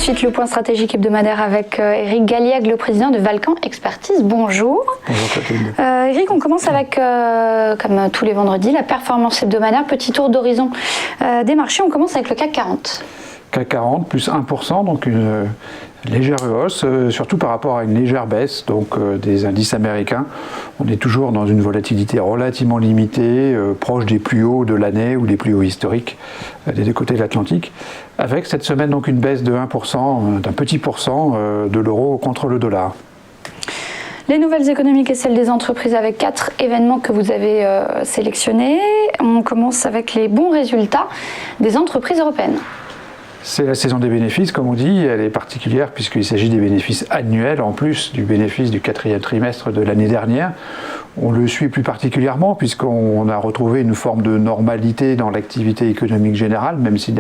suite le point stratégique hebdomadaire avec Eric Galliègue, le président de Valcan Expertise. Bonjour. Bonjour Clotilde. Eric, on commence avec, comme tous les vendredis, la performance hebdomadaire. Petit tour d'horizon des marchés. On commence avec le CAC 40. CAC 40 plus 1%, donc une légère hausse, surtout par rapport à une légère baisse donc, des indices américains. On est toujours dans une volatilité relativement limitée, proche des plus hauts de l'année ou des plus hauts historiques des deux côtés de l'Atlantique, avec cette semaine donc une baisse de 1%, d'un petit pourcent de l'euro contre le dollar. Les nouvelles économiques et celles des entreprises avec 4 événements que vous avez sélectionnés. On commence avec les bons résultats des entreprises européennes. C'est la saison des bénéfices, comme on dit. Elle est particulière puisqu'il s'agit des bénéfices annuels en plus du bénéfice du quatrième trimestre de l'année dernière. On le suit plus particulièrement puisqu'on a retrouvé une forme de normalité dans l'activité économique générale, même si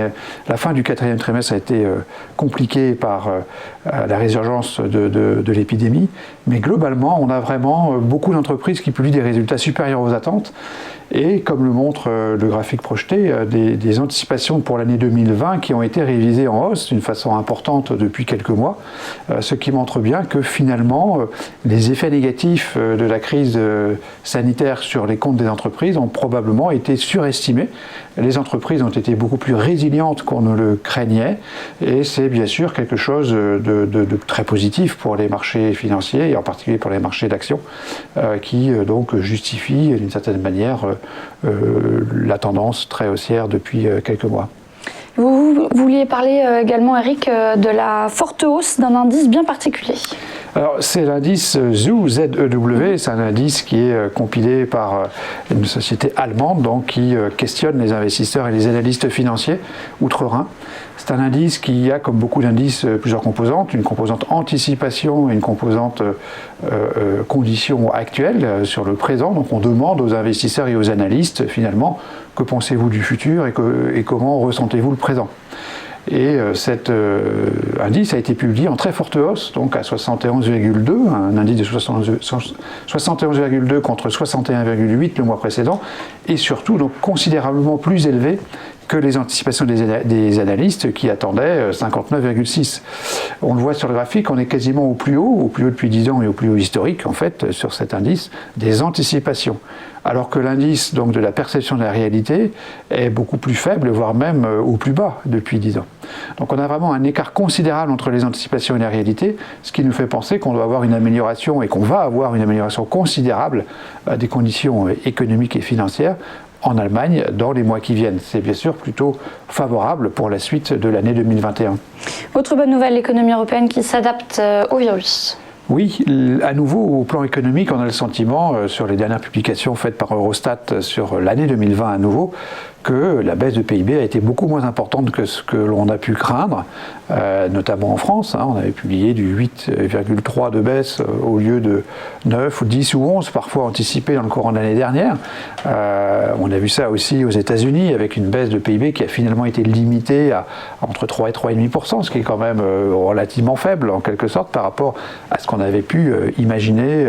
la fin du quatrième trimestre a été compliquée par la résurgence de l'épidémie. Mais globalement, on a vraiment beaucoup d'entreprises qui publient des résultats supérieurs aux attentes. Et comme le montre le graphique projeté, des anticipations pour l'année 2020 qui ont été révisées en hausse d'une façon importante depuis quelques mois, ce qui montre bien que finalement les effets négatifs de la crise sanitaire sur les comptes des entreprises ont probablement été surestimés. Les entreprises ont été beaucoup plus résilientes qu'on ne le craignait et c'est bien sûr quelque chose de très positif pour les marchés financiers et en particulier pour les marchés d'actions qui donc justifient d'une certaine manière la tendance très haussière depuis quelques mois. Vous vouliez parler également, Eric, de la forte hausse d'un indice bien particulier. Alors, c'est l'indice ZEW, c'est un indice qui est compilé par une société allemande donc, qui questionne les investisseurs et les analystes financiers outre-Rhin. C'est un indice qui a, comme beaucoup d'indices, plusieurs composantes, une composante anticipation et une composante conditions actuelles sur le présent. Donc on demande aux investisseurs et aux analystes, finalement, que pensez-vous du futur et comment ressentez-vous le présent. Et cet indice a été publié en très forte hausse, donc à 71,2, un indice de 71,2 contre 61,8 le mois précédent, et surtout donc considérablement plus élevé que les anticipations des analystes qui attendaient 59,6. On le voit sur le graphique, on est quasiment au plus haut depuis 10 ans et au plus haut historique en fait sur cet indice des anticipations. Alors que l'indice donc de la perception de la réalité est beaucoup plus faible, voire même au plus bas depuis 10 ans. Donc on a vraiment un écart considérable entre les anticipations et la réalité, ce qui nous fait penser qu'on doit avoir une amélioration et qu'on va avoir une amélioration considérable des conditions économiques et financières en Allemagne dans les mois qui viennent. C'est bien sûr plutôt favorable pour la suite de l'année 2021. Autre bonne nouvelle, l'économie européenne qui s'adapte au virus. Oui, à nouveau au plan économique, on a le sentiment sur les dernières publications faites par Eurostat sur l'année 2020 à nouveau que la baisse de PIB a été beaucoup moins importante que ce que l'on a pu craindre, notamment en France. On avait publié du 8,3 de baisse au lieu de 9 ou 10 ou 11 parfois anticipé dans le courant de l'année dernière. On a vu ça aussi aux États-Unis avec une baisse de PIB qui a finalement été limitée à entre 3 et 3,5%, ce qui est quand même relativement faible en quelque sorte par rapport à ce qu'on avait pu imaginer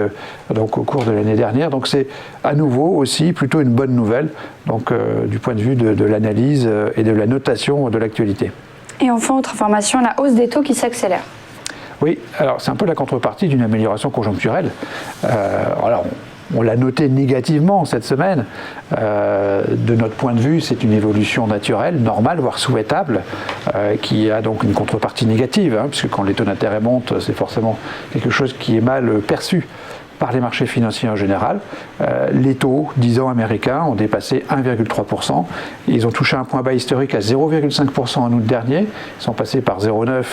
donc, au cours de l'année dernière. Donc c'est à nouveau aussi plutôt une bonne nouvelle donc, du point de vue de l'analyse et de la notation de l'actualité. Et enfin, autre information, la hausse des taux qui s'accélère. Oui, alors c'est un peu la contrepartie d'une amélioration conjoncturelle. Alors, on l'a noté négativement cette semaine. De notre point de vue, c'est une évolution naturelle, normale, voire souhaitable, qui a donc une contrepartie négative, puisque quand les taux d'intérêt montent, c'est forcément quelque chose qui est mal perçu par les marchés financiers en général. Les taux 10 ans américains ont dépassé 1,3%. Ils ont touché un point bas historique à 0,5% en août dernier. Ils sont passés par 0,9%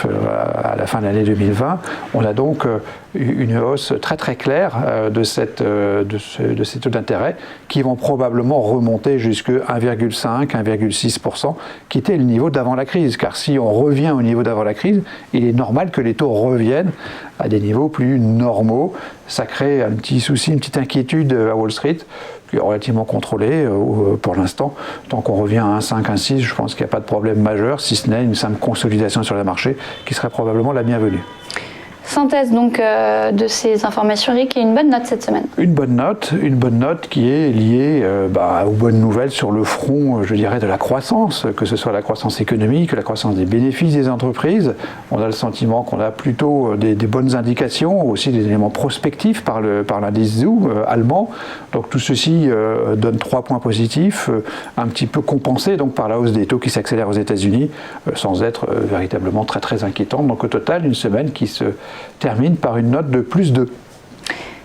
à la fin de l'année 2020. On a donc une hausse très très claire de ces taux d'intérêt qui vont probablement remonter jusqu'à 1,5%, 1,6%, qui était le niveau d'avant la crise. Car si on revient au niveau d'avant la crise, il est normal que les taux reviennent à des niveaux plus normaux. Ça crée un petit souci, une petite inquiétude à Wall Street, qui est relativement contrôlée pour l'instant. Tant qu'on revient à 1,5, 1,6, je pense qu'il n'y a pas de problème majeur, si ce n'est une simple consolidation sur le marché, qui serait probablement la bienvenue. Synthèse donc de ces informations, Eric, et une bonne note cette semaine. Une bonne note qui est liée aux bonnes nouvelles sur le front, je dirais, de la croissance, que ce soit la croissance économique, la croissance des bénéfices des entreprises. On a le sentiment qu'on a plutôt des bonnes indications, aussi des éléments prospectifs par l'indice ZOO allemand. Donc tout ceci donne 3 points positifs, un petit peu compensés donc par la hausse des taux qui s'accélère aux États-Unis, sans être véritablement très très inquiétante. Donc au total, une semaine qui se termine par une note de +2.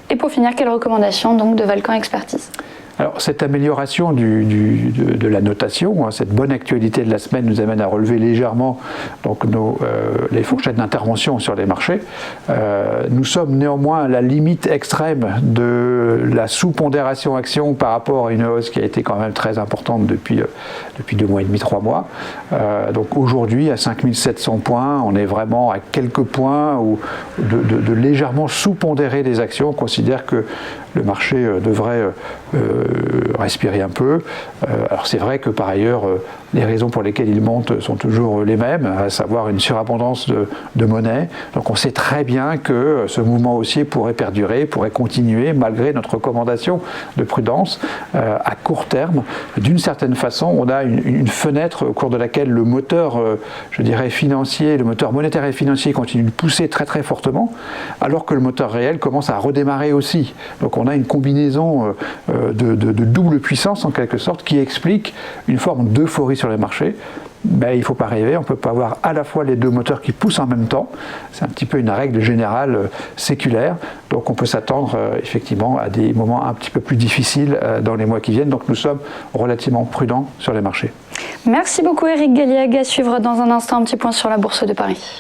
Et pour finir, quelle recommandation donc de Valcamp Expertise? Alors, cette amélioration de la notation, cette bonne actualité de la semaine nous amène à relever légèrement donc, les fourchettes d'intervention sur les marchés. Nous sommes néanmoins à la limite extrême de la sous-pondération action par rapport à une hausse qui a été quand même très importante depuis 2 mois et demi, 3 mois. Donc aujourd'hui, à 5700 points, on est vraiment à quelques points de légèrement sous-pondérer des actions. On considère que le marché devrait respirer un peu. Alors c'est vrai que par ailleurs, les raisons pour lesquelles il monte sont toujours les mêmes, à savoir une surabondance de monnaie. Donc on sait très bien que ce mouvement haussier pourrait perdurer, pourrait continuer malgré notre recommandation de prudence à court terme. D'une certaine façon, on a une fenêtre au cours de laquelle le moteur, je dirais, financier, le moteur monétaire et financier continue de pousser très très fortement, alors que le moteur réel commence à redémarrer aussi. Donc on a une combinaison de double puissance en quelque sorte qui explique une forme d'euphorie sur les marchés. Mais il ne faut pas rêver, on ne peut pas avoir à la fois les deux moteurs qui poussent en même temps. C'est un petit peu une règle générale séculaire. Donc on peut s'attendre effectivement à des moments un petit peu plus difficiles dans les mois qui viennent. Donc nous sommes relativement prudents sur les marchés. Merci beaucoup Eric Galliègue. À suivre dans un instant un petit point sur la Bourse de Paris.